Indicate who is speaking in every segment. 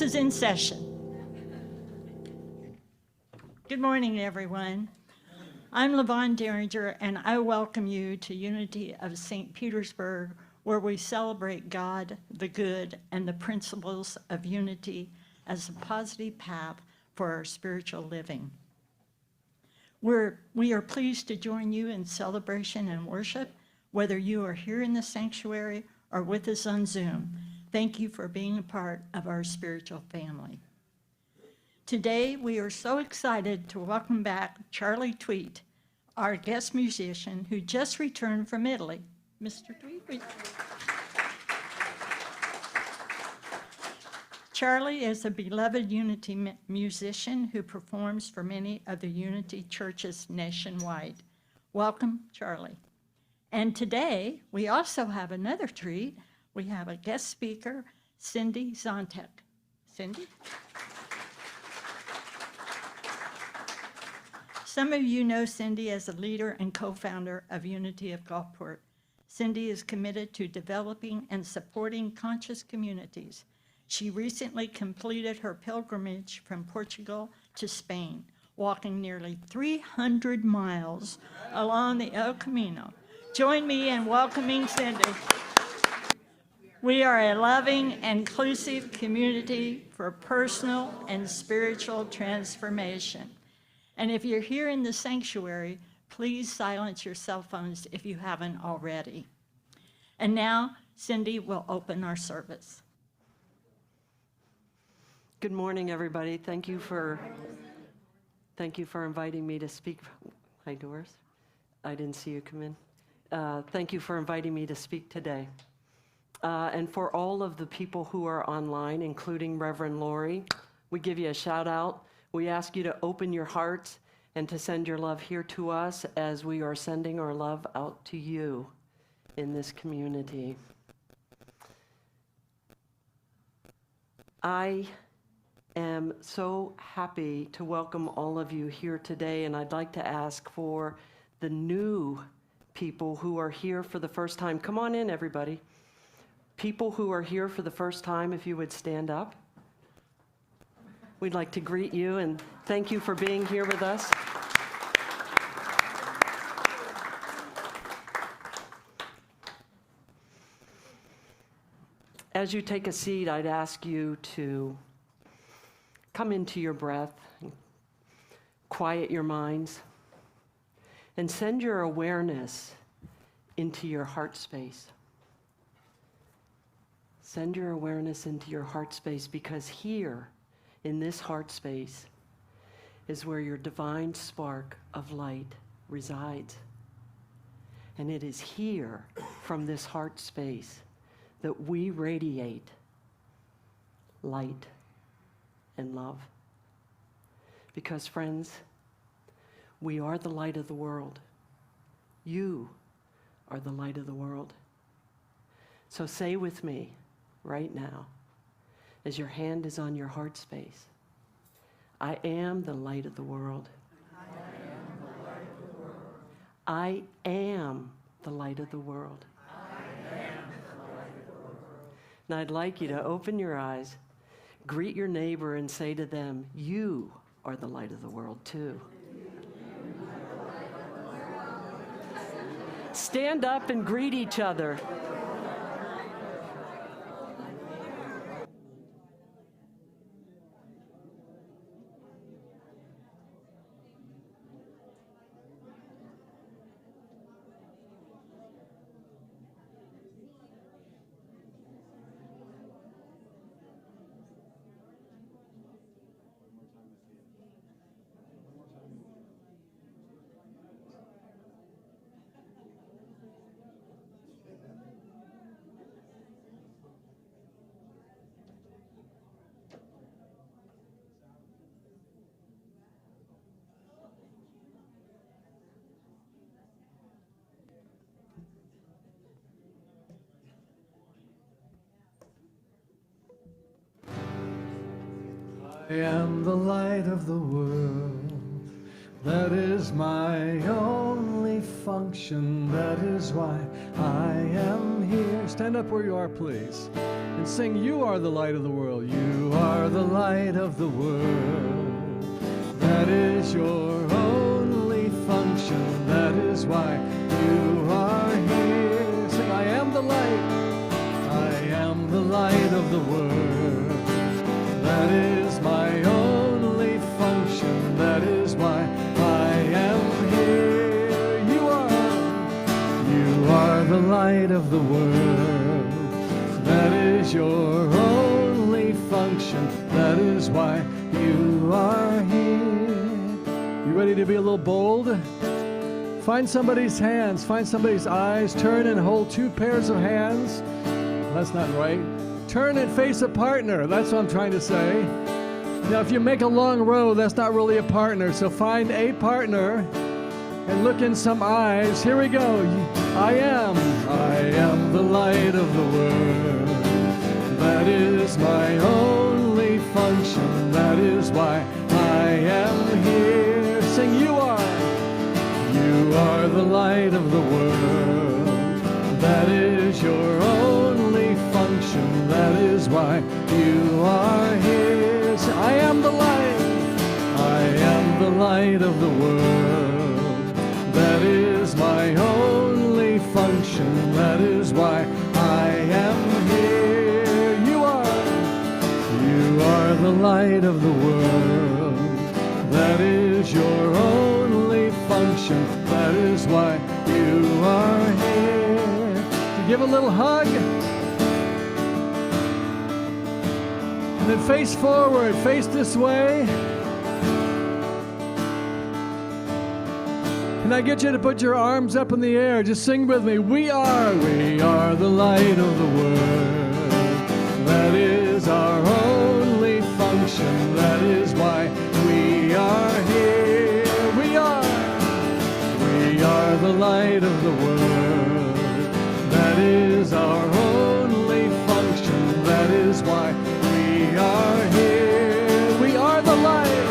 Speaker 1: is in session. Good morning, everyone. I'm LaVon Derringer, and I welcome you to Unity of St. Petersburg, where we celebrate God, the good, and the principles of unity as a positive path for our spiritual living. We are pleased to join you in celebration and worship, whether you are here in the sanctuary or with us on Zoom. Thank you for being a part of our spiritual family. Today, we are so excited to welcome back Charley Thweatt, our guest musician who just returned from Italy. Mr. Thweatt. Charley is a beloved Unity musician who performs for many of the Unity churches nationwide. Welcome, Charley. And today, we also have another treat. We have a guest speaker, Cindy Zontek. Cindy? Some of you know Cindy as a leader and co-founder of Unity of Gulfport. Cindy is committed to developing and supporting conscious communities. She recently completed her pilgrimage from Portugal to Spain, walking nearly 300 miles along the El Camino. Join me in welcoming Cindy. We are a loving, inclusive community for personal and spiritual transformation. And if you're here in the sanctuary, please silence your cell phones if you haven't already. And now, Cindy will open our service.
Speaker 2: Good morning, everybody. Thank you for inviting me to speak. Hi, Doris. I didn't see you come in. Thank you for inviting me to speak today. And for all of the people who are online, including Reverend Lori, we give you a shout out. We ask you to open your hearts and to send your love here to us as we are sending our love out to you in this community. I am so happy to welcome all of you here today, and I'd like to ask for the new people who are here for the first time. Come on in, everybody. People who are here for the first time, if you would stand up. We'd like to greet you and thank you for being here with us. As you take a seat, I'd ask you to come into your breath, quiet your minds, and send your awareness into your heart space. Send your awareness into your heart space, because here, in this heart space, is where your divine spark of light resides. And it is here, from this heart space, that we radiate light and love. Because, friends, we are the light of the world. You are the light of the world. So say with me right now, as your hand is on your heart space, I am the light of the world. I am the light of the world. Now I'd like you to open your eyes, greet your neighbor, and say to them, you are the light of the world too. Stand up and greet each other.
Speaker 3: I am the light of the world. That is my only function. That is why I am here. Stand up where you are, please, and sing, "You are the light of the world. You are the light of the world." That is your only function. That is why you are here. Sing, "I am the light. I am the light of the world." That is my only function. That is why I am here. You are the light of the world. That is your only function. That is why you are here. You ready to be a little bold? Find somebody's hands, find somebody's eyes, turn and hold two pairs of hands. That's not right. Turn and face a partner. That's what I'm trying to say. Now, if you make a long row, that's not really a partner. So find a partner and look in some eyes. Here we go. I am the light of the world. That is my only function. That is why I am here. Sing, "You are the light of the world." That is your only function. That is why you are here. Say, "I am the light. I am the light of the world." That is my only function. That is why I am here. You are the light of the world. That is your only function. That is why you are here. To give a little hug. And then face forward, face this way. Can I get you to put your arms up in the air? Just sing with me. We are the light of the world. That is our only function. That is why we are here. We are the light of the world. That is our only function. That is why we are here. We are the light.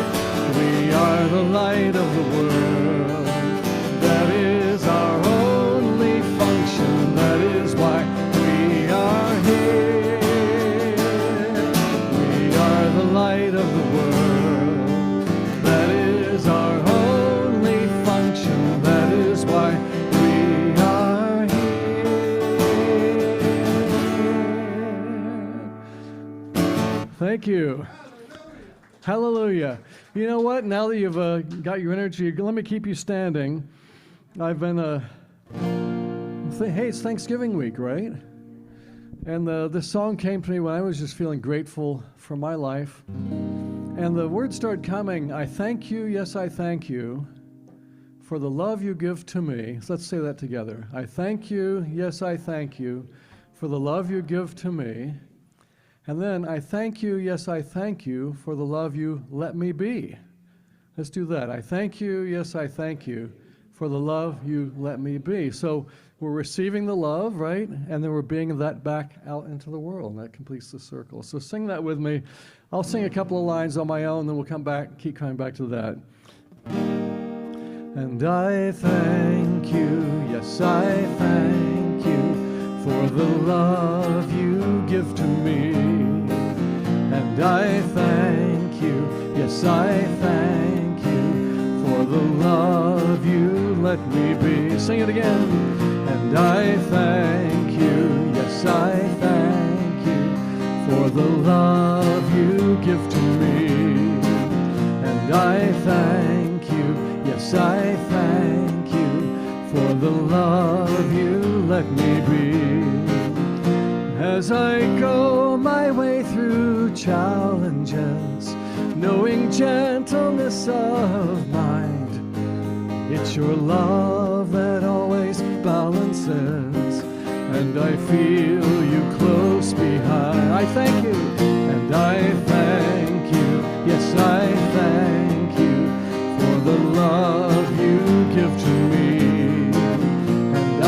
Speaker 3: We are the light of the world. That is our only function. That is why we are here. We are the light of the world. That is our only function. That is why we are here. Thank you. Hallelujah. You know what? Now that you've got your energy, let me keep you standing. I've been, hey, it's Thanksgiving week, right? And this song came to me when I was just feeling grateful for my life. And the words started coming, "I thank you, yes, I thank you, for the love you give to me." So let's say that together. I thank you, yes, I thank you, for the love you give to me. And then, I thank you, yes, I thank you, for the love you let me be. Let's do that. I thank you, yes, I thank you, for the love you let me be. So we're receiving the love, right? And then we're being that back out into the world, and that completes the circle. So sing that with me. I'll sing a couple of lines on my own, then we'll come back, keep coming back to that. And I thank you, yes, I thank you, for the love you give to me. And I thank you, yes, I thank you, for the love you let me be. Sing it again. And I thank you, yes, I thank you, for the love you give to me. And I thank you, yes, I thank you, for the love you let me be. As I go my way through challenges, knowing gentleness of mind, it's your love that always balances, and I feel you close behind. I thank you, and I thank you, yes, I thank you, for the love you give to me. And I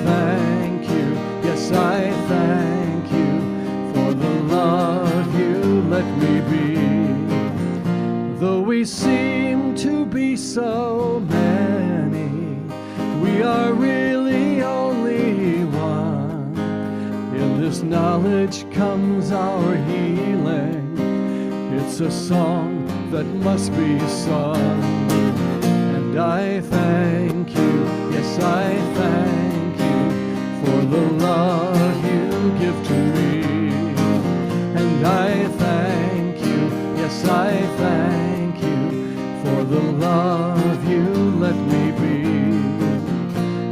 Speaker 3: thank you, yes, I thank you, for the love you let me be. Though we seem to be so many. We are really only one. In this knowledge comes our healing. It's a song that must be sung. And I thank you, yes, I thank you for the love you give to me. And I thank you, yes, I thank you for the love you let me be.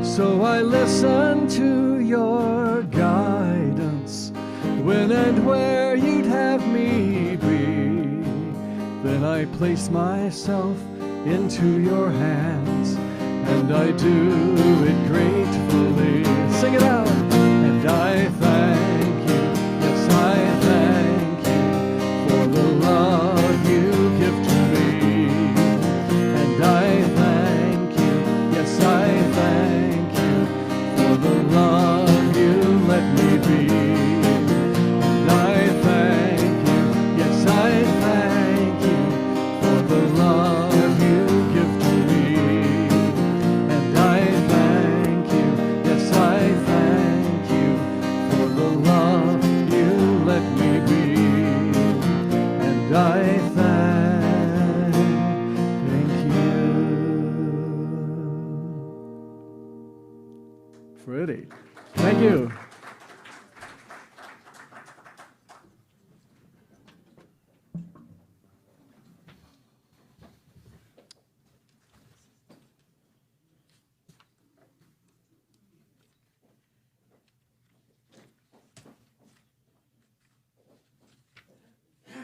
Speaker 3: So I listen to your guidance when and where you'd have me be. Then I place myself into your hands, and I do it gratefully. Sing it out. And I thank you, yes, I thank you for the love you give to me. And I thank you, yes, I thank you for the love you let me be. And I thank you, yes, I thank you for the love you give to me. And I thank you, yes, I thank you for the love you let me be. And I thank you. Pretty. Thank you.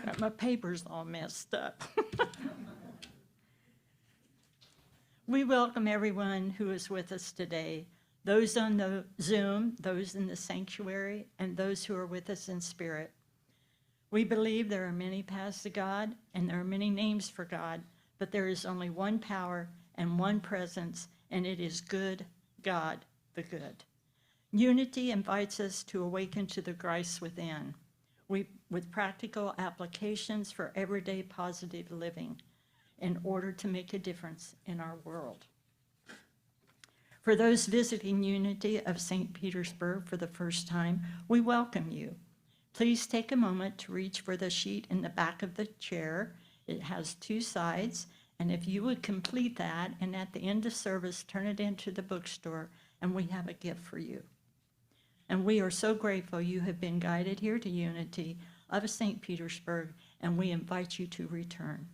Speaker 1: Got my papers all messed up. We welcome everyone who is with us today, those on the Zoom, those in the sanctuary, and those who are with us in spirit. We believe there are many paths to God, and there are many names for God, but there is only one power and one presence, and it is good God, the good. Unity invites us to awaken to the Christ within, with practical applications for everyday positive living in order to make a difference in our world. For those visiting Unity of St. Petersburg for the first time, we welcome you. Please take a moment to reach for the sheet in the back of the chair. It has two sides, and if you would complete that, and at the end of service, turn it into the bookstore, and we have a gift for you. And we are so grateful you have been guided here to Unity of St. Petersburg, and we invite you to return.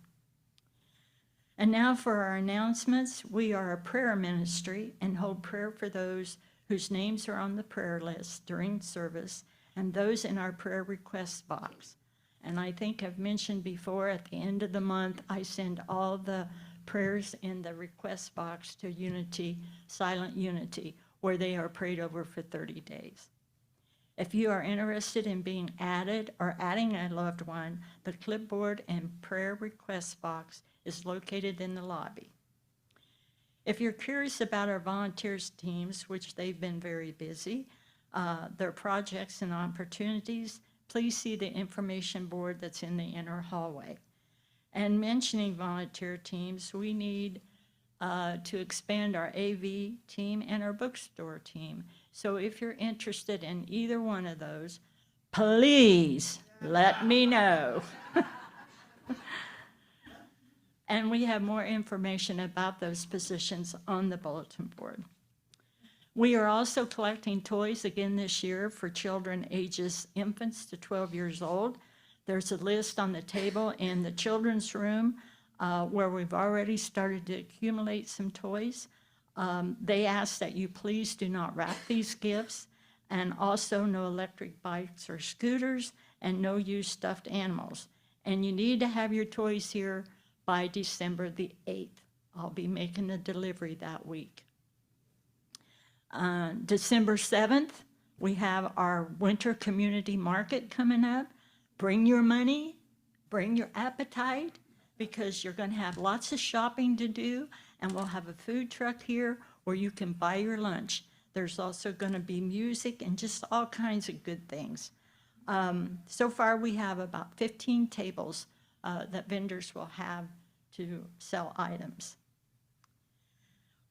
Speaker 1: And now for our announcements. We are a prayer ministry and hold prayer for those whose names are on the prayer list during service and those in our prayer request box. And I think I've mentioned before, at the end of the month, I send all the prayers in the request box to Unity, Silent Unity, where they are prayed over for 30 days. If you are interested in being added or adding a loved one, the clipboard and prayer request box is located in the lobby. If you're curious about our volunteers teams, which they've been very busy, their projects and opportunities, please see the information board that's in the inner hallway. And mentioning volunteer teams, we need to expand our AV team and our bookstore team. So if you're interested in either one of those, please let me know. And we have more information about those positions on the bulletin board. We are also collecting toys again this year for children ages infants to 12 years old. There's a list on the table in the children's room where we've already started to accumulate some toys. They ask that you please do not wrap these gifts, and also no electric bikes or scooters, and no used stuffed animals. And you need to have your toys here by December the 8th. I'll be making the delivery that week. December 7th, we have our winter community market coming up. Bring your money, bring your appetite, because you're going to have lots of shopping to do, and we'll have a food truck here where you can buy your lunch. There's also going to be music and just all kinds of good things. So far, we have about 15 tables that vendors will have to sell items.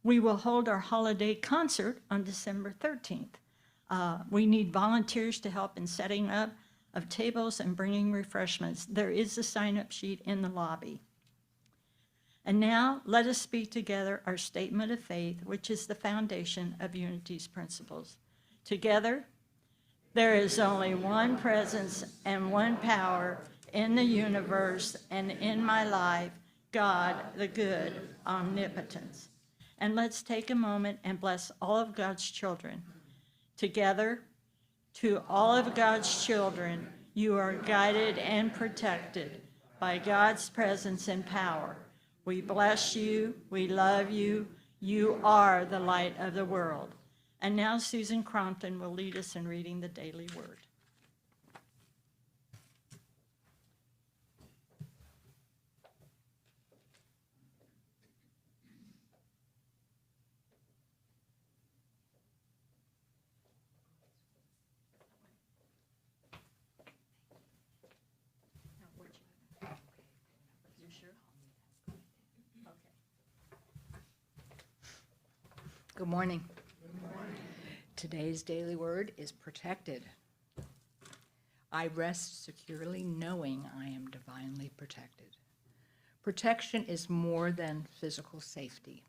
Speaker 1: We will hold our holiday concert on December 13th. We need volunteers to help in setting up of tables and bringing refreshments. There is a sign-up sheet in the lobby. And now let us speak together our statement of faith, which is the foundation of Unity's principles. Together, there is only one presence and one power in the universe and in my life, God, the good, omnipotence. And let's take a moment and bless all of God's children. Together, to all of God's children, you are guided and protected by God's presence and power. We bless you, we love you, you are the light of the world. And now Susan Crompton will lead us in reading the daily word.
Speaker 4: Good morning. Good morning. Today's daily word is protected. I rest securely knowing I am divinely protected. Protection is more than physical safety.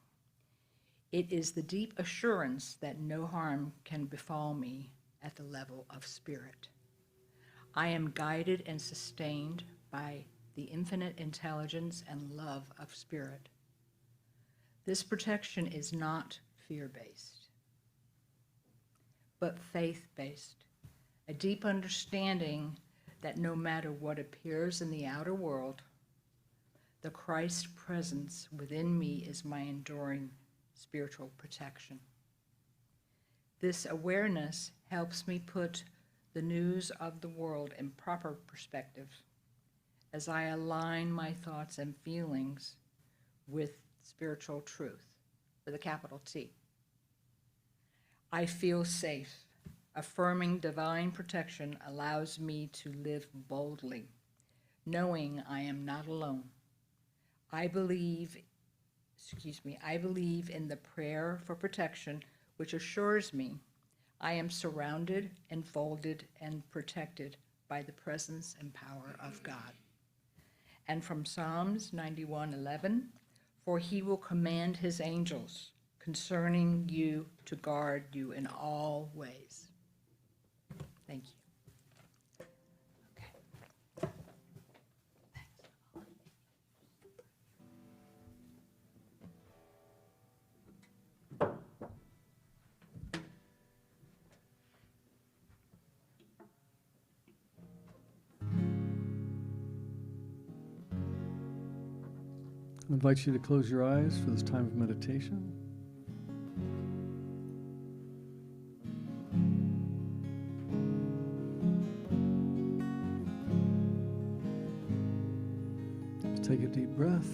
Speaker 4: It is the deep assurance that no harm can befall me at the level of spirit. I am guided and sustained by the infinite intelligence and love of spirit. This protection is not fear-based, but faith-based, a deep understanding that no matter what appears in the outer world, the Christ presence within me is my enduring spiritual protection. This awareness helps me put the news of the world in proper perspective as I align my thoughts and feelings with spiritual truth, with a capital T. I feel safe. Affirming divine protection allows me to live boldly, knowing I am not alone. I believe in the prayer for protection, which assures me I am surrounded, enfolded, and protected by the presence and power of God. And from Psalms 91:11, for he will command his angels concerning you to guard you in all ways. Thank you. Okay.
Speaker 3: I invite you to close your eyes for this time of meditation. Take a deep breath.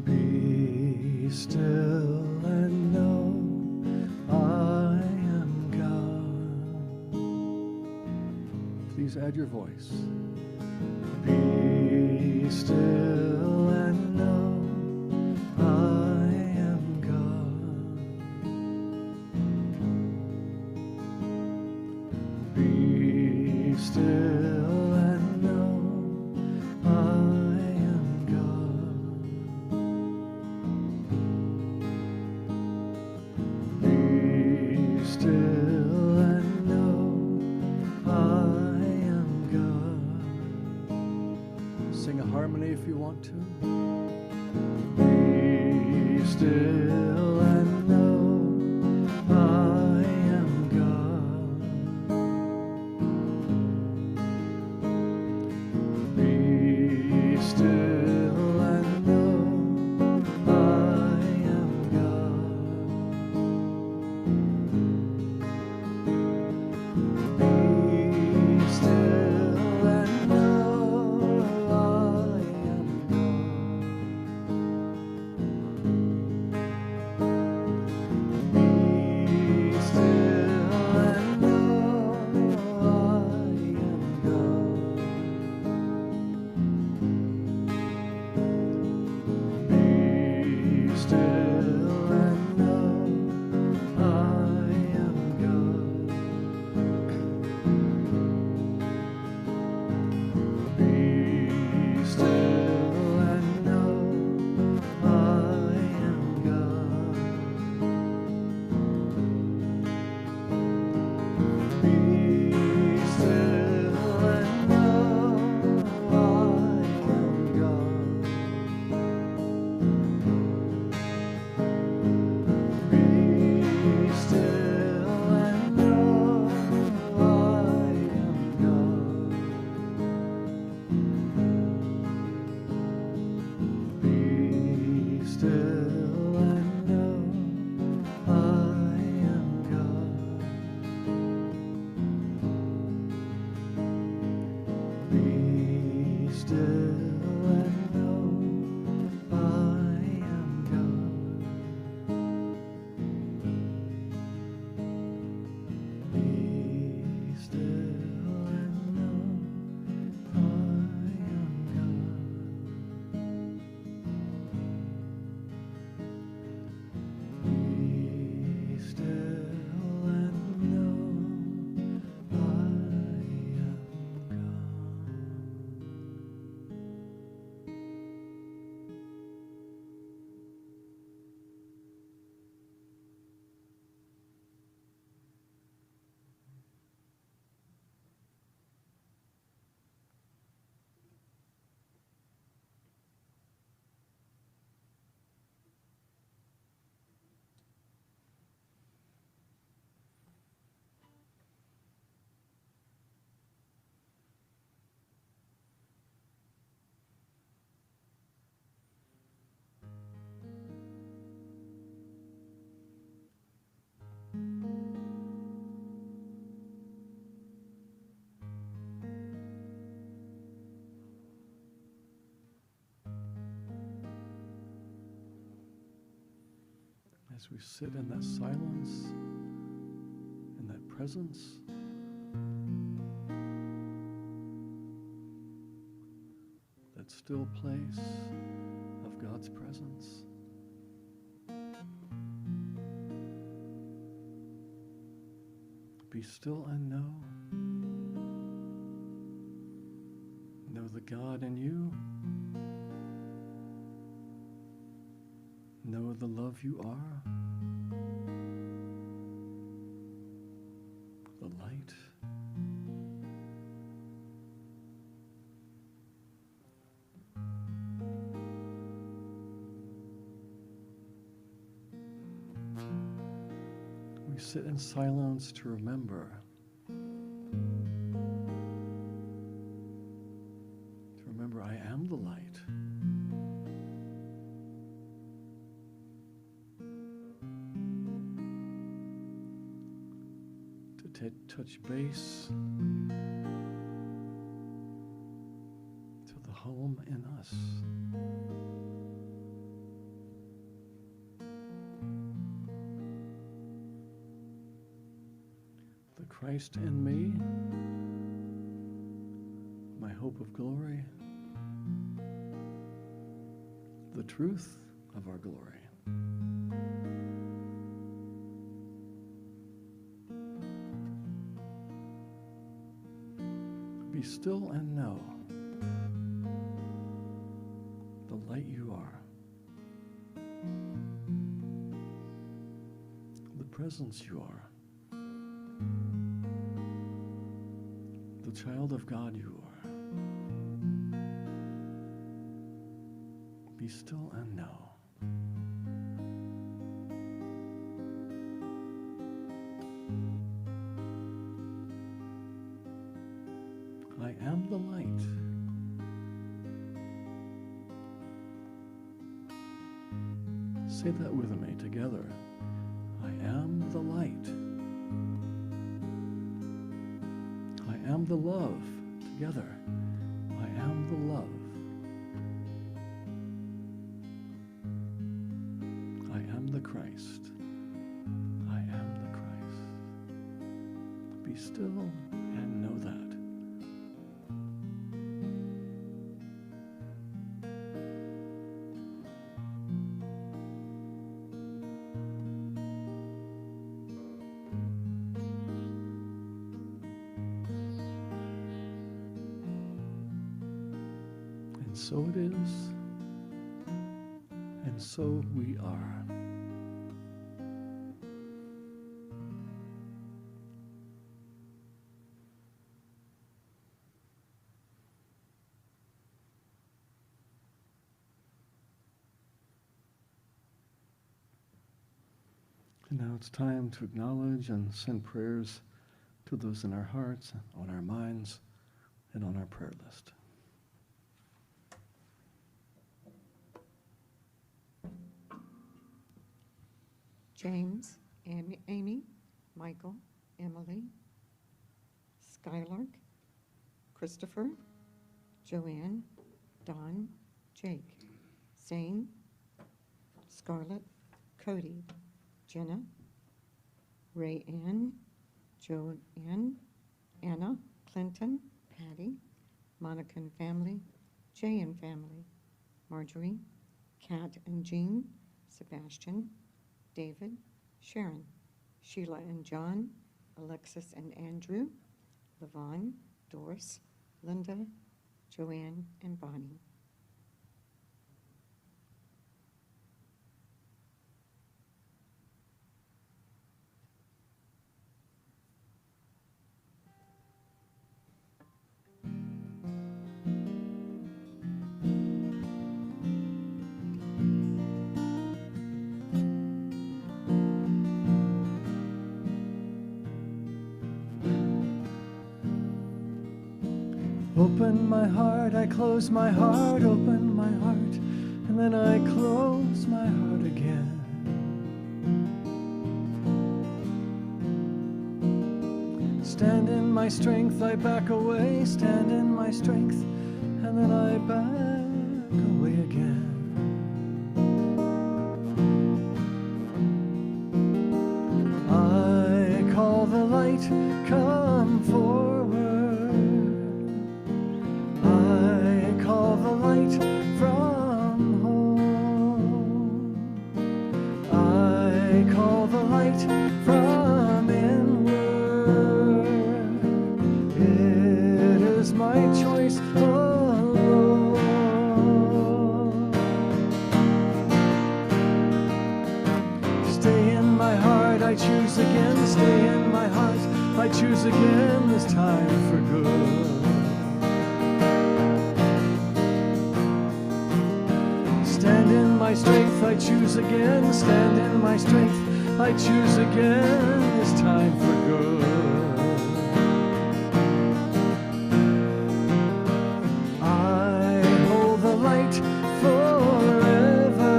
Speaker 3: Be still and know I am God. Please add your voice. Be still and know I am God. Be still and know I am God. Be still and know I am God. Sing a harmony if you want to. Be still and know I am God. Be still and know I am God. Be still and know I am God. as we sit in that silence, in that presence, that still place of God's presence. Be still and know the God in you. Know the love you are. The light. We sit in silence to remember. I am the light. To touch base to the home in us. The Christ in me, my hope of glory. The truth of our glory. Be still and know the light you are, the presence you are, the child of God you are. Be still and know. I am the light. Say that with me together. I am the light. I am the love. Together. I am the love. The Christ. I am the Christ. Be still and know that. And so it is, and so we are. And now it's time to acknowledge and send prayers to those in our hearts, on our minds, and on our prayer list.
Speaker 5: James, Amy, Michael, Emily, Skylark, Christopher, Joanne, Don, Jake, Zane, Scarlett, Cody, Jenna, Ray Ann, Joanne, Anna, Clinton, Patty, Monica and family, Jay and family, Marjorie, Kat and Jean, Sebastian, David, Sharon, Sheila and John, Alexis and Andrew, Levon, Doris, Linda, Joanne, and Bonnie.
Speaker 3: Open my heart, I close my heart, open my heart, and then I close my heart again. Stand in my strength, I back away, stand in my strength, and then I back away again. I call the light from inward. It is my choice alone. Stay in my heart, I choose again. Stay in my heart, I choose again. This time for good. Stand in my strength, I choose again. Stand in my strength, I choose again. This time for good. I hold the light forever.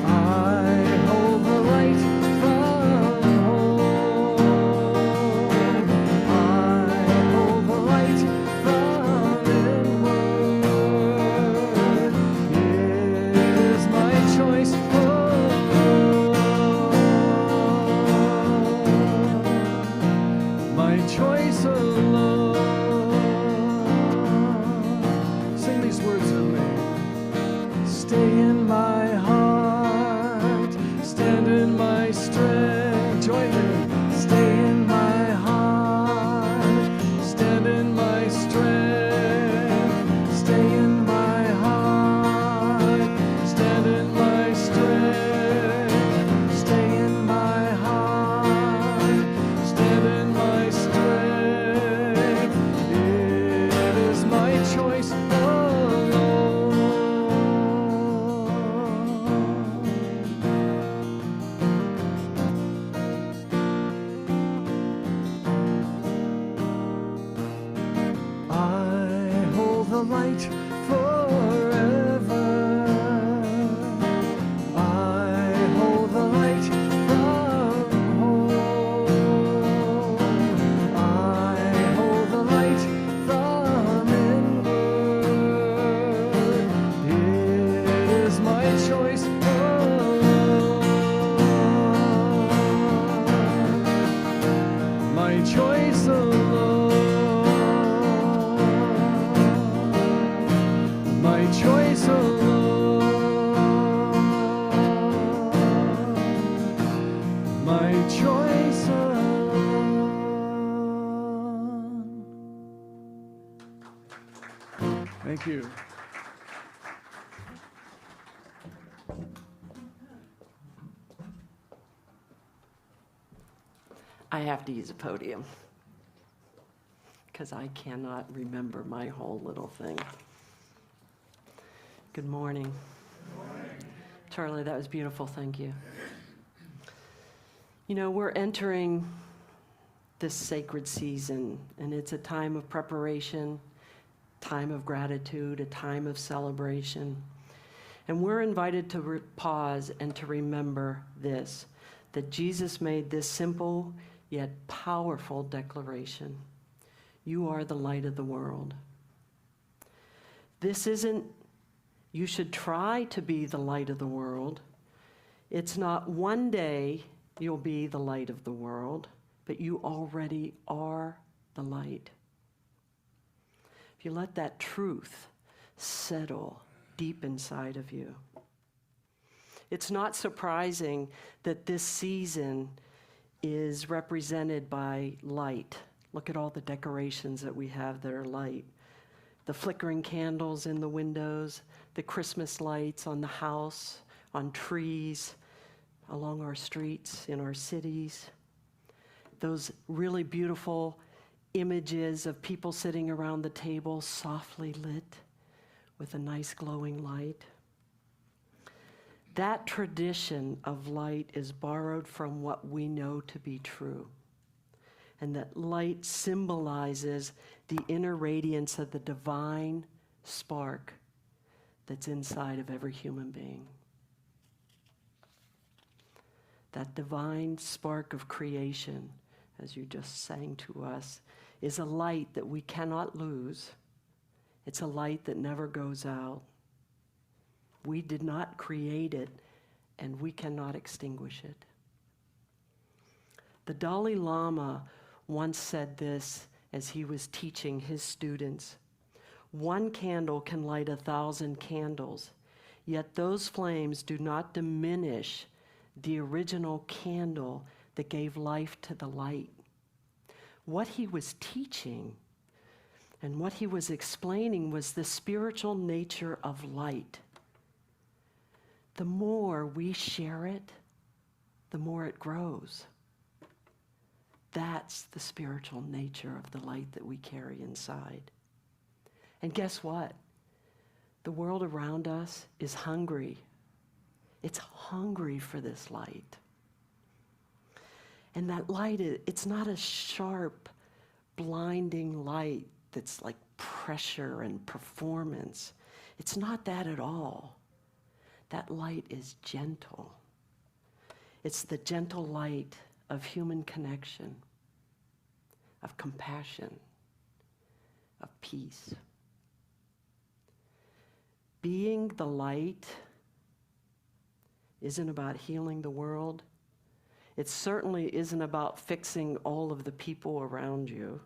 Speaker 3: I hold the light from home. I hold the light from inward. It is my choice alone. My choice alone. Sing these words with me. Stay in my heart, stand in my strength. Join me. Stay in my heart, stand in my strength. Stay in my heart, stand in my strength. Stay in my heart, stand in my strength. It is my choice alone. I hold the light forever. I hold the light from home. I hold the light from inward. It is my choice alone. My choice alone. My choice alone. My choice alone. Thank you.
Speaker 2: I have to use a podium because I cannot remember my whole little thing. Good morning. Charlie, that was beautiful. Thank you. You know, we're entering this sacred season, and it's a time of preparation, time of gratitude, a time of celebration. And we're invited to pause and to remember this, that Jesus made this simple yet powerful declaration. You are the light of the world. This isn't, you should try to be the light of the world. It's not one day you'll be the light of the world, but you already are the light. If you let that truth settle deep inside of you. It's not surprising that this season is represented by light. Look at all the decorations that we have that are light. The flickering candles in the windows, the Christmas lights on the house, on trees, along our streets, in our cities. Those really beautiful images of people sitting around the table, softly lit with a nice glowing light. That tradition of light is borrowed from what we know to be true. And that light symbolizes the inner radiance of the divine spark that's inside of every human being. That divine spark of creation, as you just sang to us, is a light that we cannot lose. It's a light that never goes out. We did not create it, and we cannot extinguish it. The Dalai Lama once said this as he was teaching his students. One candle can light 1,000 candles, Yet those flames do not diminish the original candle that gave life to the light. What he was teaching and what he was explaining was the spiritual nature of light. The more we share it, the more it grows. That's the spiritual nature of the light that we carry inside. And guess what? The world around us is hungry. It's hungry for this light. And that light, it's not a sharp, blinding light that's like pressure and performance. It's not that at all. That light is gentle. It's the gentle light of human connection, of compassion, of peace. Being the light isn't about healing the world. It certainly isn't about fixing all of the people around you.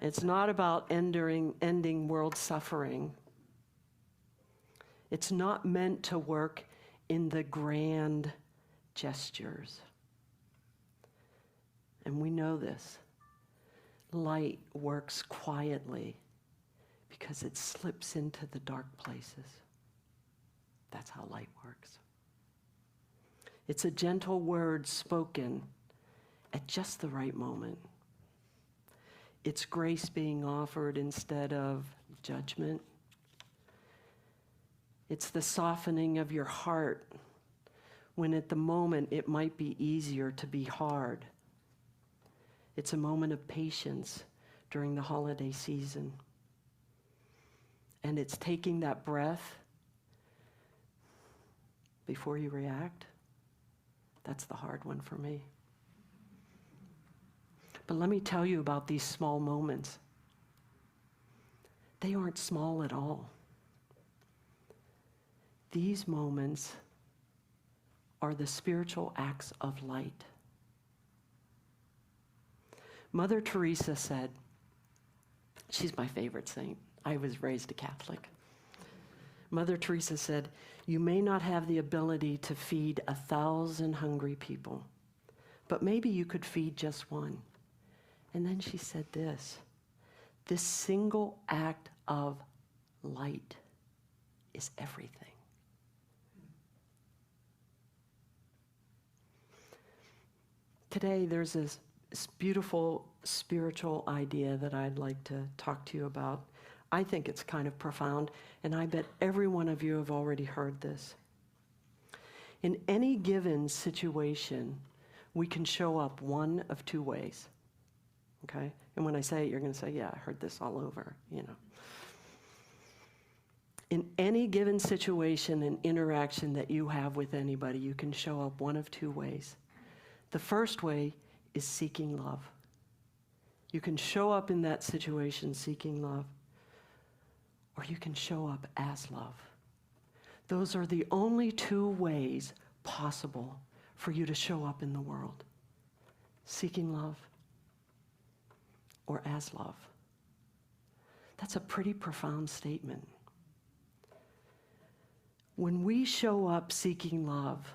Speaker 2: It's not about ending world suffering. It's not meant to work in the grand gestures. And we know this. Light works quietly because it slips into the dark places. That's how light works. It's a gentle word spoken at just the right moment. It's grace being offered instead of judgment. It's the softening of your heart when at the moment it might be easier to be hard. It's a moment of patience during the holiday season. And it's taking that breath before you react. That's the hard one for me. But let me tell you about these small moments. They aren't small at all. These moments are the spiritual acts of light. Mother Teresa said, she's my favorite saint. I was raised a Catholic. Mother Teresa said, "You may not have the ability to feed 1,000 hungry people, but maybe you could feed just one." And then she said this single act of light is everything. Today, there's this beautiful spiritual idea that I'd like to talk to you about. I think it's kind of profound, and I bet every one of you have already heard this. In any given situation, we can show up one of two ways, okay? And when I say it, you're going to say, yeah, I heard this all over, you know. In any given situation and interaction that you have with anybody, you can show up one of two ways. The first way is seeking love. You can show up in that situation seeking love, or you can show up as love. Those are the only two ways possible for you to show up in the world. Seeking love or as love. That's a pretty profound statement. When we show up seeking love,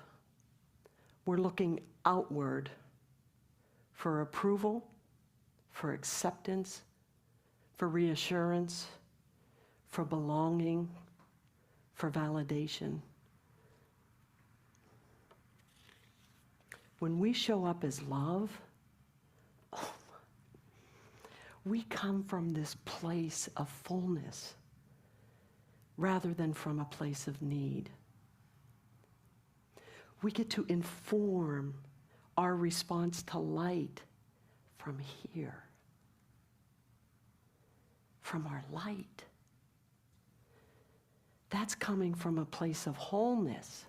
Speaker 2: we're looking outward for approval, for acceptance, for reassurance, for belonging, for validation. When we show up as love, we come from this place of fullness rather than from a place of need. We get to inform our response to light from here, from our light. That's coming from a place of wholeness.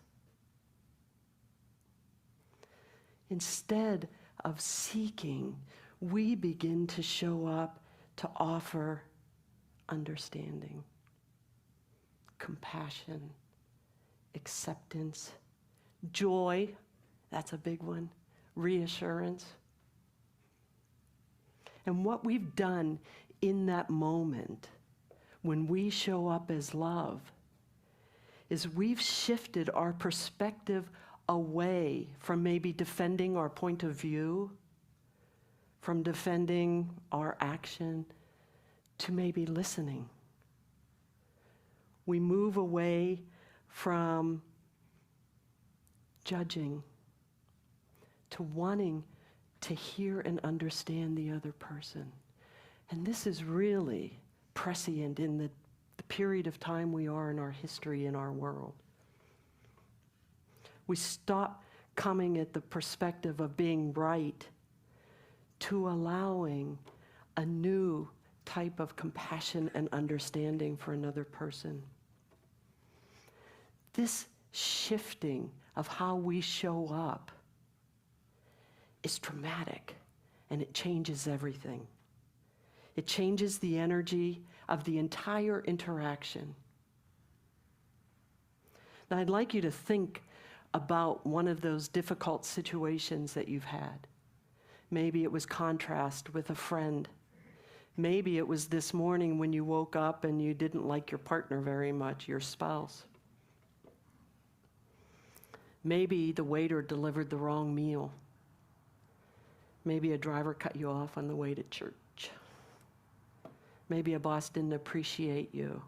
Speaker 2: Instead of seeking, we begin to show up to offer understanding, compassion, acceptance, joy, that's a big one, reassurance. And what we've done in that moment when we show up as love is we've shifted our perspective away from maybe defending our point of view, from defending our action, to maybe listening. We move away from judging to wanting to hear and understand the other person. And this is really prescient in the period of time we are in our history, in our world. We stop coming at the perspective of being right to allowing a new type of compassion and understanding for another person. This shifting of how we show up is dramatic, and it changes everything. It changes the energy of the entire interaction. Now, I'd like you to think about one of those difficult situations that you've had. Maybe it was contrast with a friend. Maybe it was this morning when you woke up and you didn't like your partner very much, your spouse. Maybe the waiter delivered the wrong meal. Maybe a driver cut you off on the way to church. Maybe a boss didn't appreciate you.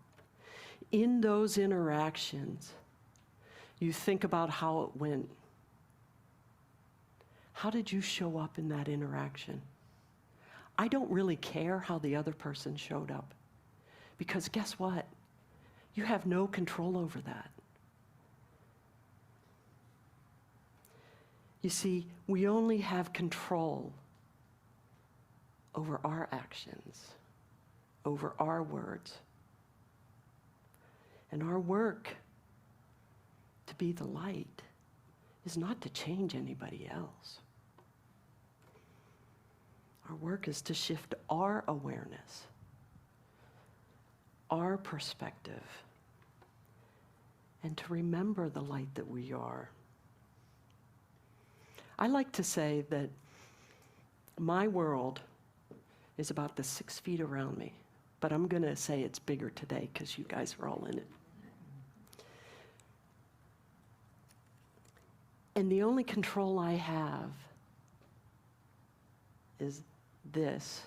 Speaker 2: In those interactions, you think about how it went. How did you show up in that interaction? I don't really care how the other person showed up, because guess what? You have no control over that. You see, we only have control over our actions, over our words. And our work to be the light is not to change anybody else. Our work is to shift our awareness, our perspective, and to remember the light that we are. I like to say that my world is about the 6 feet around me, but I'm going to say it's bigger today because you guys are all in it. And the only control I have is this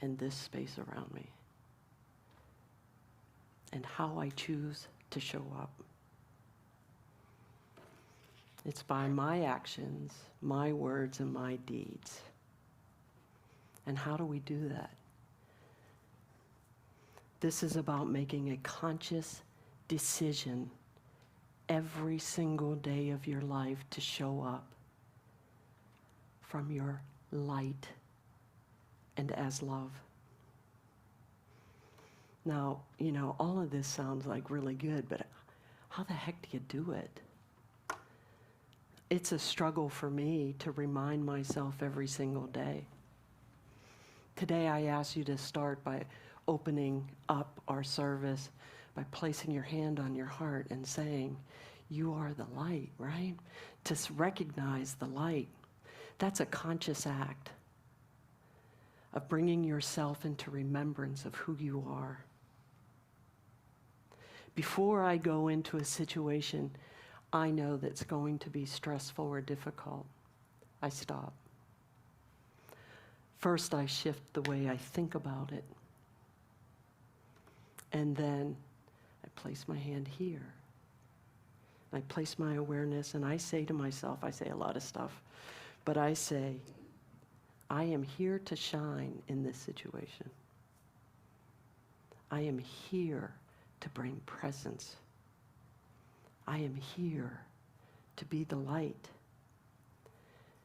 Speaker 2: and this space around me, and how I choose to show up. It's by my actions, my words, and my deeds. And how do we do that? This is about making a conscious decision every single day of your life to show up from your light and as love. Now, all of this sounds like really good, but how the heck do you do it? It's a struggle for me to remind myself every single day. Today, I ask you to start by opening up our service by placing your hand on your heart and saying, you are the light, right? To recognize the light. That's a conscious act of bringing yourself into remembrance of who you are. Before I go into a situation I know that's going to be stressful or difficult, I stop. First, I shift the way I think about it. And then I place my hand here. I place my awareness, and I say to myself, I say a lot of stuff, but I say, I am here to shine in this situation. I am here to bring presence. I am here to be the light.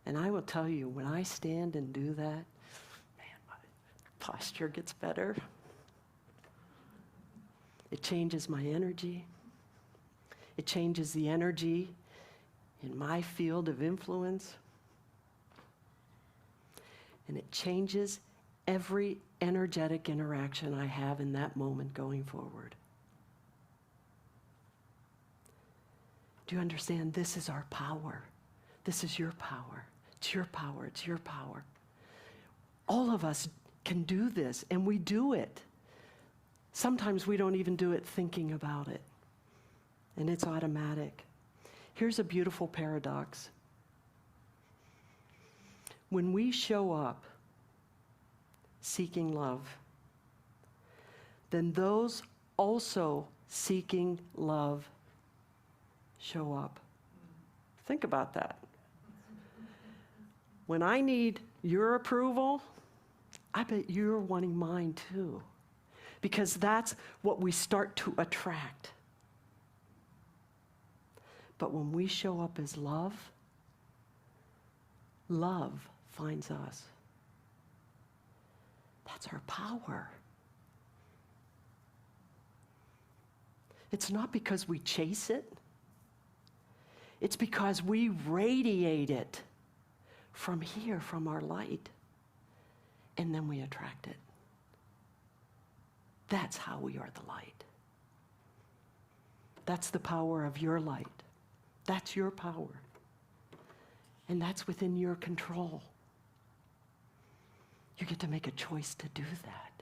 Speaker 2: And I will tell you, when I stand and do that, man, my posture gets better. It changes my energy. It changes the energy in my field of influence. And it changes every energetic interaction I have in that moment going forward. Do you understand? This is our power. This is your power. It's your power. It's your power. All of us can do this, and we do it. Sometimes we don't even do it thinking about it. and it's automatic. Here's a beautiful paradox. When we show up seeking love, then those also seeking love show up. Think about that. When I need your approval, I bet you're wanting mine too, because that's what we start to attract. But when we show up as love, love finds us. That's our power. It's not because we chase it. It's because we radiate it from here, from our light, and then we attract it. That's how we are the light. That's the power of your light. That's your power. And that's within your control. You get to make a choice to do that.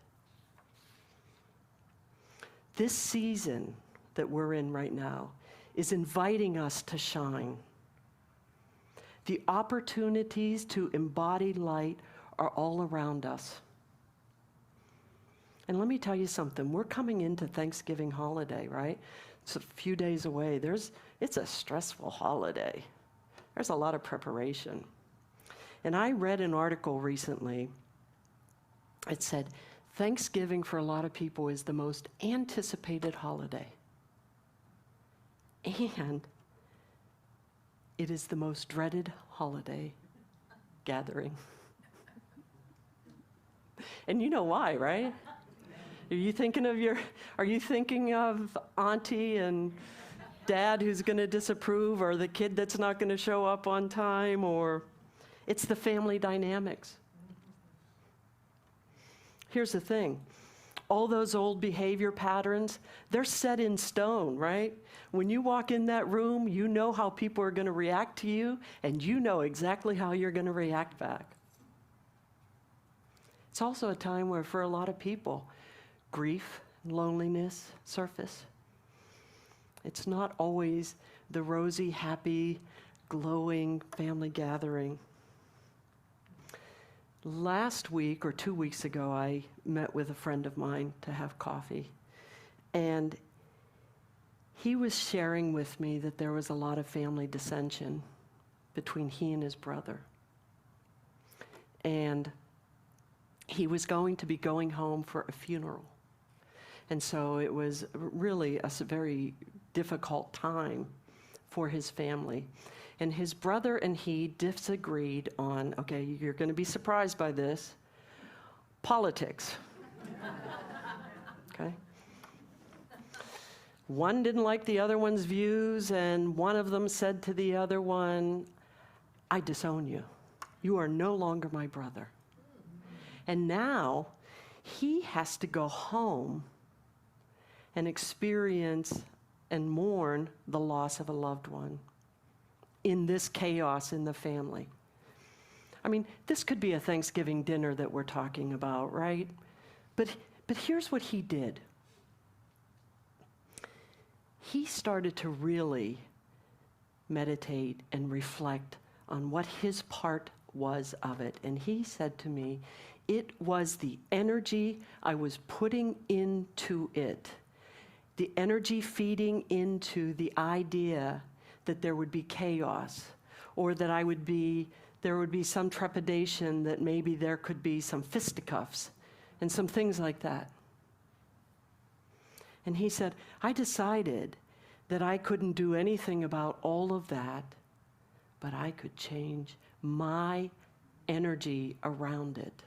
Speaker 2: This season that we're in right now is inviting us to shine. The opportunities to embody light are all around us. And let me tell you something, we're coming into Thanksgiving holiday, right? It's a few days away. It's a stressful holiday. There's a lot of preparation. And I read an article recently. It said, Thanksgiving for a lot of people is the most anticipated holiday. And it is the most dreaded holiday gathering. And you know why, right? Are you thinking of auntie and dad who's going to disapprove, or the kid that's not going to show up on time, or it's the family dynamics. Here's the thing. All those old behavior patterns, they're set in stone, right? When you walk in that room, you know how people are going to react to you, and you know exactly how you're going to react back. It's also a time where, for a lot of people, grief and loneliness surface. It's not always the rosy, happy, glowing family gathering. Last week or 2 weeks ago, I met with a friend of mine to have coffee. And he was sharing with me that there was a lot of family dissension between he and his brother. And he was going to be going home for a funeral. And so it was really a very difficult time for his family. And his brother and he disagreed on, okay, you're going to be surprised by this, politics. Okay? One didn't like the other one's views, and one of them said to the other one, I disown you. You are no longer my brother. And now he has to go home and experience and mourn the loss of a loved one in this chaos in the family. I mean, this could be a Thanksgiving dinner that we're talking about, right? But here's what he did. He started to really meditate and reflect on what his part was of it. And he said to me, it was the energy I was putting into it, the energy feeding into the idea that there would be chaos, or that there would be some trepidation that maybe there could be some fisticuffs and some things like that. And he said, I decided that I couldn't do anything about all of that, but I could change my energy around it.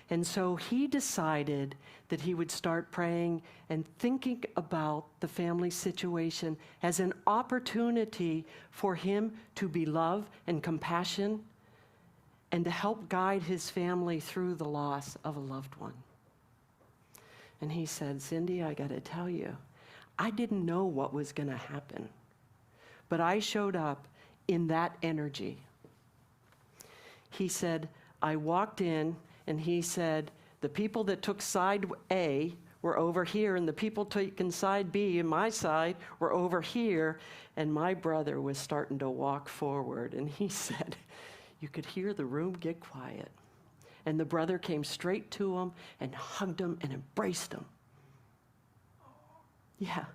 Speaker 2: And so he decided that he would start praying and thinking about the family situation as an opportunity for him to be love and compassion and to help guide his family through the loss of a loved one. And he said, Cindy, I got to tell you, I didn't know what was going to happen, but I showed up in that energy. He said, I walked in, and he said, the people that took side A were over here, and the people taking side B and my side were over here, and my brother was starting to walk forward, and he said, you could hear the room get quiet. And the brother came straight to him and hugged him and embraced him. Yeah.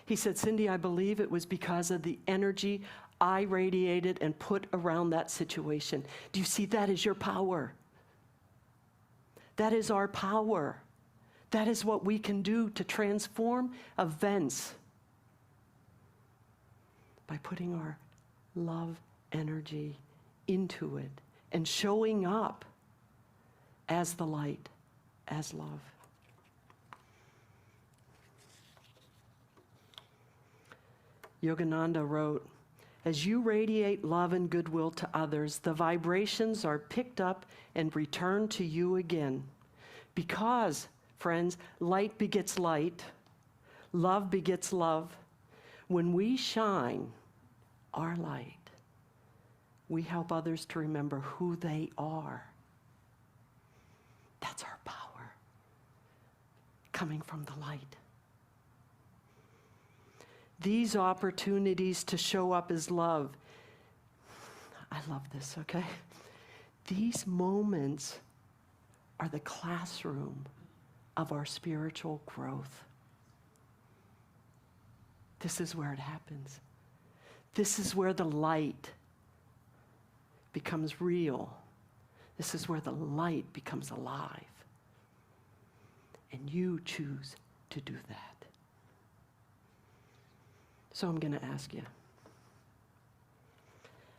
Speaker 2: He said, Cindy, I believe it was because of the energy I radiated and put around that situation. Do you see, that is your power? That is our power. That is what we can do to transform events by putting our love energy into it and showing up as the light, as love. Yogananda wrote, as you radiate love and goodwill to others, the vibrations are picked up and returned to you again. Because, friends, light begets light, love begets love. When we shine our light, we help others to remember who they are. That's our power, coming from the light. These opportunities to show up as love, I love this, okay? These moments are the classroom of our spiritual growth. This is where it happens. This is where the light becomes real. This is where the light becomes alive. And you choose to do that. So I'm going to ask you,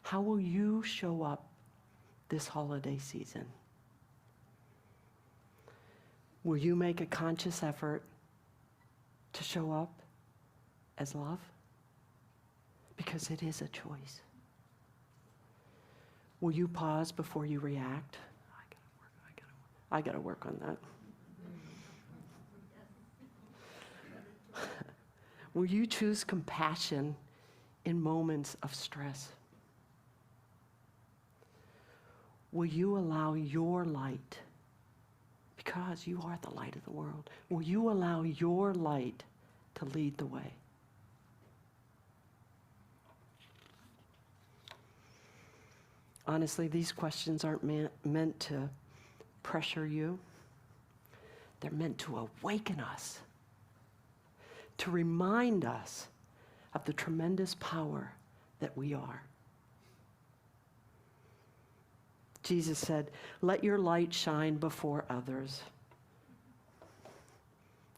Speaker 2: how will you show up this holiday season? Will you make a conscious effort to show up as love? Because it is a choice. Will you pause before you react? I gotta work on that. Will you choose compassion in moments of stress? Will you allow your light, because you are the light of the world, will you allow your light to lead the way? Honestly, these questions aren't meant to pressure you. They're meant to awaken us, to remind us of the tremendous power that we are. Jesus said, let your light shine before others.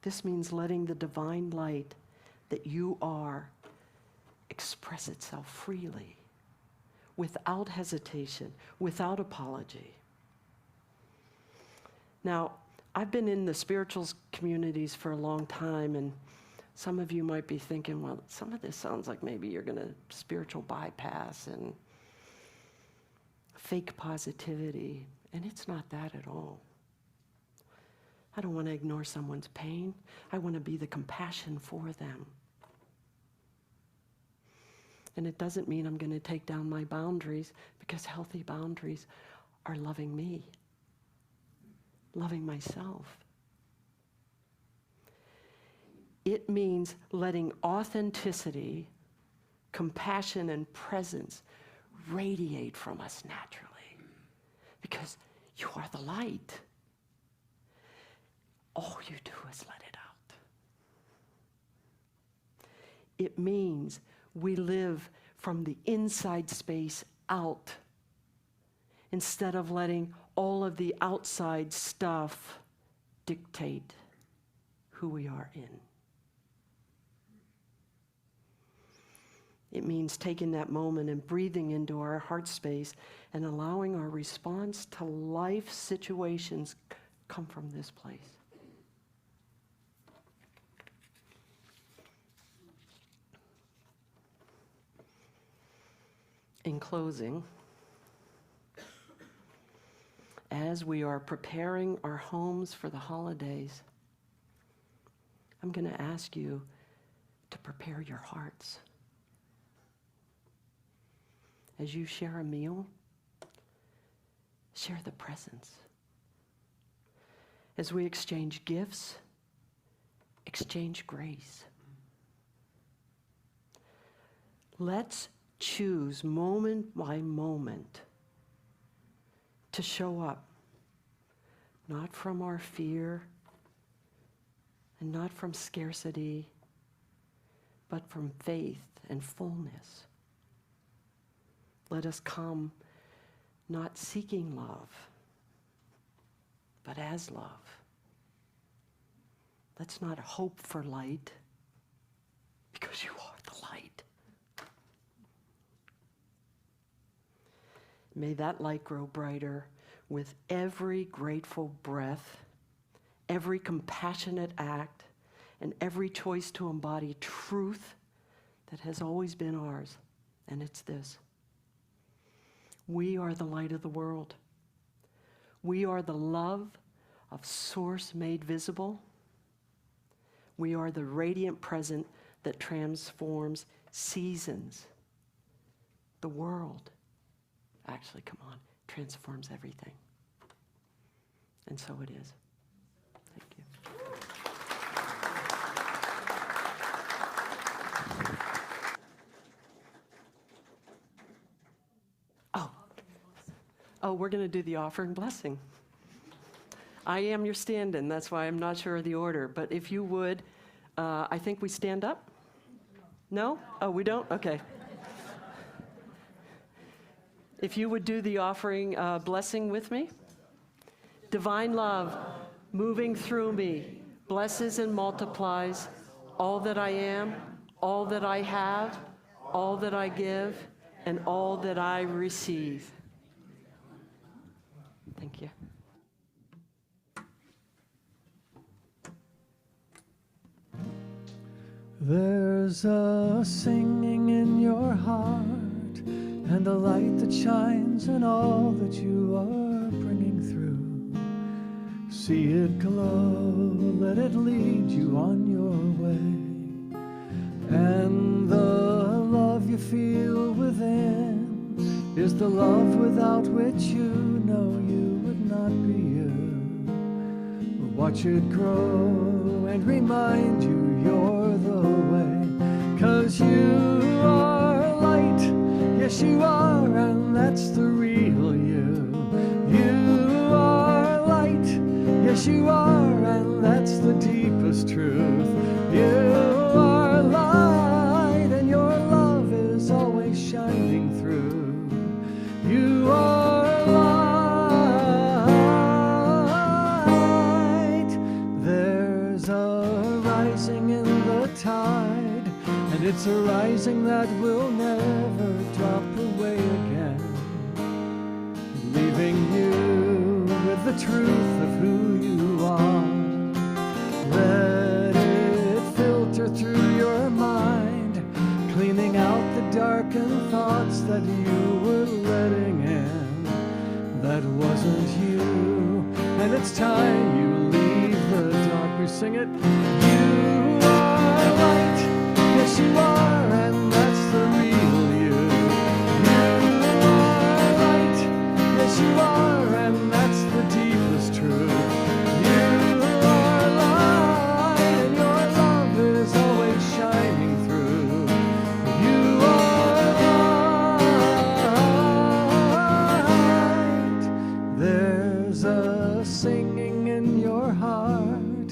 Speaker 2: This means letting the divine light that you are express itself freely, without hesitation, without apology. Now, I've been in the spirituals communities for a long time, and some of you might be thinking, well, some of this sounds like maybe you're going to spiritual bypass and fake positivity, and it's not that at all. I don't want to ignore someone's pain. I want to be the compassion for them. And it doesn't mean I'm going to take down my boundaries, because healthy boundaries are loving me, loving myself. It means letting authenticity, compassion, and presence radiate from us naturally, because you are the light. All you do is let it out. It means we live from the inside space out, instead of letting all of the outside stuff dictate who we are in. It means taking that moment and breathing into our heart space and allowing our response to life situations come from this place. In closing, as we are preparing our homes for the holidays, I'm going to ask you to prepare your hearts. As you share a meal, share the presence. as we exchange gifts, exchange grace. Let's choose moment by moment to show up, not from our fear and not from scarcity, but from faith and fullness. Let us come not seeking love, but as love. Let's not hope for light, because you are the light. May that light grow brighter with every grateful breath, every compassionate act, and every choice to embody truth that has always been ours. And it's this: we are the light of the world. We are the love of Source made visible. We are the radiant present that transforms seasons. The world, actually, come on, transforms everything. And so it is. Thank you. Oh, we're going to do the offering blessing. I am your stand-in. That's why I'm not sure of the order. But if you would, I think we stand up. No? Oh, we don't? Okay. If you would do the offering blessing with me. Divine love, moving through me, blesses and multiplies all that I am, all that I have, all that I give, and all that I receive. Thank you.
Speaker 3: There's a singing in your heart and a light that shines in all that you are bringing through. See it glow, let it lead you on your way. And the love you feel within is the love without which you know you would not be you. Watch it grow and remind you you're the way. 'Cause you are light, yes you are, and that's the real you. You are light, yes you are, and that's the deepest truth. You are light, and your love is always shining through. You are light. There's a rising in the tide, and it's a rising that will never drop away again, leaving you with the truth of who you are. Let it filter through your mind, cleaning out the darkened thoughts that you were letting in. That wasn't you, and it's time you leave the dark. We sing it. You are light, yes you are, and that's the real you. You are light, yes you are, and that's the deepest truth. You are light, and your love is always shining through. You are light. There's a singing in your heart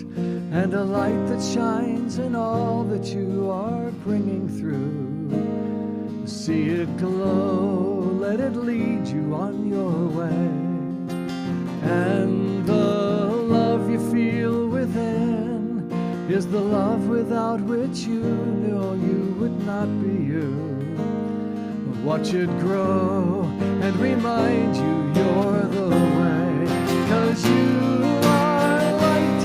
Speaker 3: and a light that shines in all that you are bringing through. See it glow, let it lead you on your way. And the love you feel within is the love without which you know you would not be you. Watch it grow and remind you you're the way. 'Cause you are light,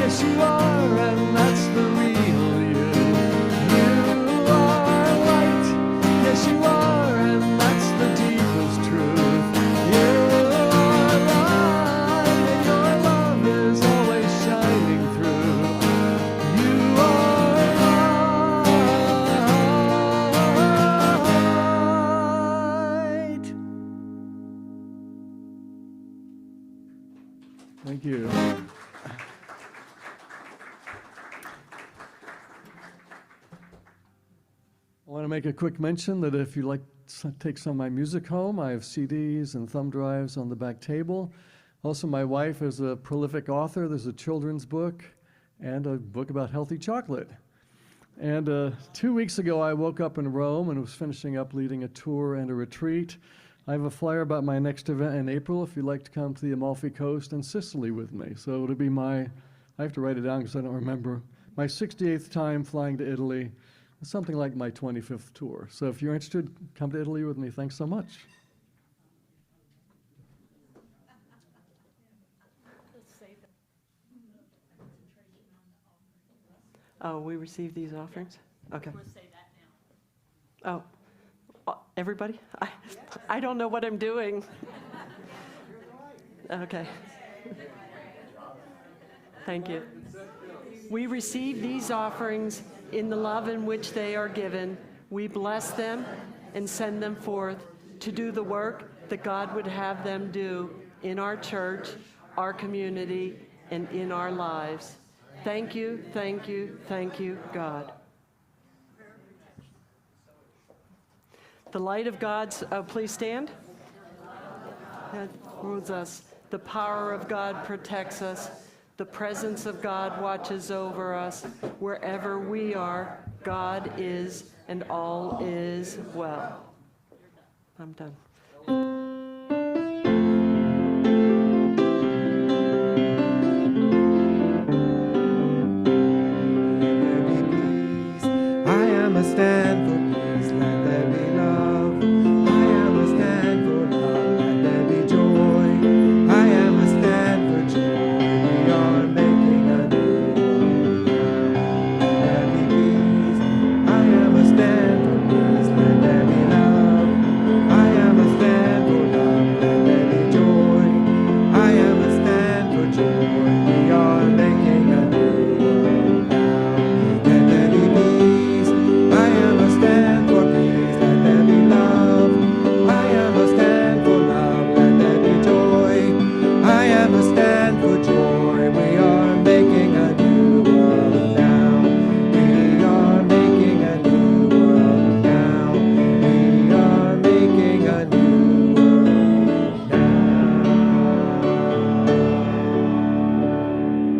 Speaker 3: yes you are, and that's the real you. You are light, yes you are, and that's the deepest truth. You are light, and your love is always shining through. You are light. Thank you. want to make a quick mention that if you'd like to take some of my music home, I have CDs and thumb drives on the back table. Also, my wife is a prolific author. There's a children's book and a book about healthy chocolate. And 2 weeks ago, I woke up in Rome and was finishing up leading a tour and a retreat. I have a flyer about my next event in April if you'd like to come to the Amalfi Coast and Sicily with me. So it'll be I have to write it down because I don't remember, my 68th time flying to Italy. Something like my 25th tour. So if you're interested, come to Italy with me. Thanks so much.
Speaker 2: Oh, we received these offerings? Okay.
Speaker 1: We'll say that now.
Speaker 2: Oh, everybody? I don't know what I'm doing. Okay. Thank you. We receive these offerings in the love in which they are given. We bless them and send them forth to do the work that God would have them do in our church, our community, and in our lives. Thank you, thank you, thank you, God. The light of God's, please stand. God rules us. The power of God protects us. The presence of God watches over us. Wherever we are, God is, and all is well. I'm done.